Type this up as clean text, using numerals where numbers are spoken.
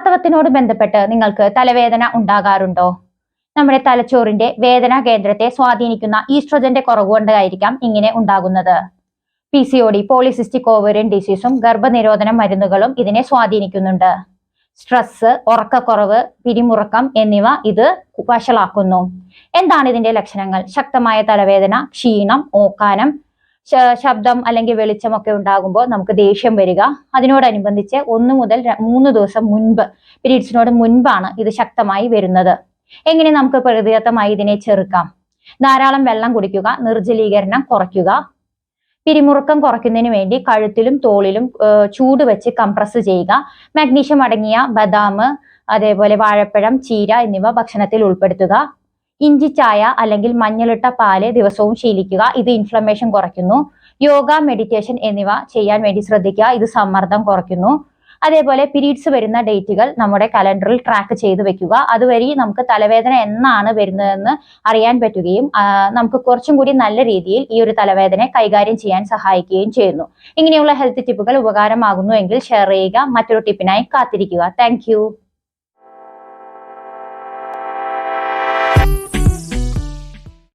ആർത്തവത്തിനോട് ബന്ധപ്പെട്ട് നിങ്ങൾക്ക് തലവേദന ഉണ്ടാകാറുണ്ടോ? നമ്മുടെ തലച്ചോറിന്റെ വേദനാ കേന്ദ്രത്തെ സ്വാധീനിക്കുന്ന ഈസ്ട്രോജന്റെ കുറവ് കൊണ്ടായിരിക്കാം ഇങ്ങനെ ഉണ്ടാകുന്നത്. PCOD പോളിസിസ്റ്റിക് ഓവേറിയൻ ഡിസീസും ഗർഭനിരോധന മരുന്നുകളും ഇതിനെ സ്വാധീനിക്കുന്നുണ്ട്. സ്ട്രെസ്, ഉറക്കക്കുറവ്, പിരിമുറുക്കം എന്നിവ ഇത് വഷളാക്കുന്നു. എന്താണ് ഇതിന്റെ ലക്ഷണങ്ങൾ? ശക്തമായ തലവേദന, ക്ഷീണം, ഓക്കാനം, ശബ്ദം അല്ലെങ്കിൽ വെളിച്ചമൊക്കെ ഉണ്ടാകുമ്പോൾ നമുക്ക് ദേഷ്യം വരിക. അതിനോടനുബന്ധിച്ച് 1 മുതൽ 3 ദിവസം മുൻപ്, പീരീഡ്സിനോട് മുൻപാണ് ഇത് ശക്തമായി വരുന്നത്. എങ്ങനെ നമുക്ക് പ്രതിരോധമായി ഇതിനെ ചെറുക്കാം? ധാരാളം വെള്ളം കുടിക്കുക, നിർജ്ജലീകരണം കുറയ്ക്കുക. പിരിമുറുക്കം കുറയ്ക്കുന്നതിന് വേണ്ടി കഴുത്തിലും തോളിലും ചൂട് വെച്ച് കംപ്രസ് ചെയ്യുക. മാഗ്നീഷ്യം അടങ്ങിയ ബദാം, അതേപോലെ വാഴപ്പഴം, ചീര എന്നിവ ഭക്ഷണത്തിൽ ഉൾപ്പെടുത്തുക. ഇഞ്ചി ചായ അല്ലെങ്കിൽ മഞ്ഞളിട്ട പാല് ദിവസവും ശീലിക്കുക. ഇത് ഇൻഫ്ലമേഷൻ കുറയ്ക്കുന്നു. യോഗ, മെഡിറ്റേഷൻ എന്നിവ ചെയ്യാൻ വേണ്ടി ശ്രദ്ധിക്കുക. ഇത് സമ്മർദ്ദം കുറയ്ക്കുന്നു. അതേപോലെ പീരീഡ്സ് വരുന്ന ഡേറ്റുകൾ നമ്മുടെ കലണ്ടറിൽ ട്രാക്ക് ചെയ്ത് വെക്കുക. അതുവഴി നമുക്ക് തലവേദന എന്നാണ് വരുന്നതെന്ന് അറിയാൻ പറ്റുകയും നമുക്ക് കുറച്ചും കൂടി നല്ല രീതിയിൽ ഈ ഒരു തലവേദനയെ കൈകാര്യം ചെയ്യാൻ സഹായിക്കുകയും ചെയ്യുന്നു. ഇങ്ങനെയുള്ള ഹെൽത്ത് ടിപ്പുകൾ ഉപകാരമാകുന്നു എങ്കിൽ ഷെയർ ചെയ്യുക. മറ്റൊരു ടിപ്പിനായി കാത്തിരിക്കുക. താങ്ക്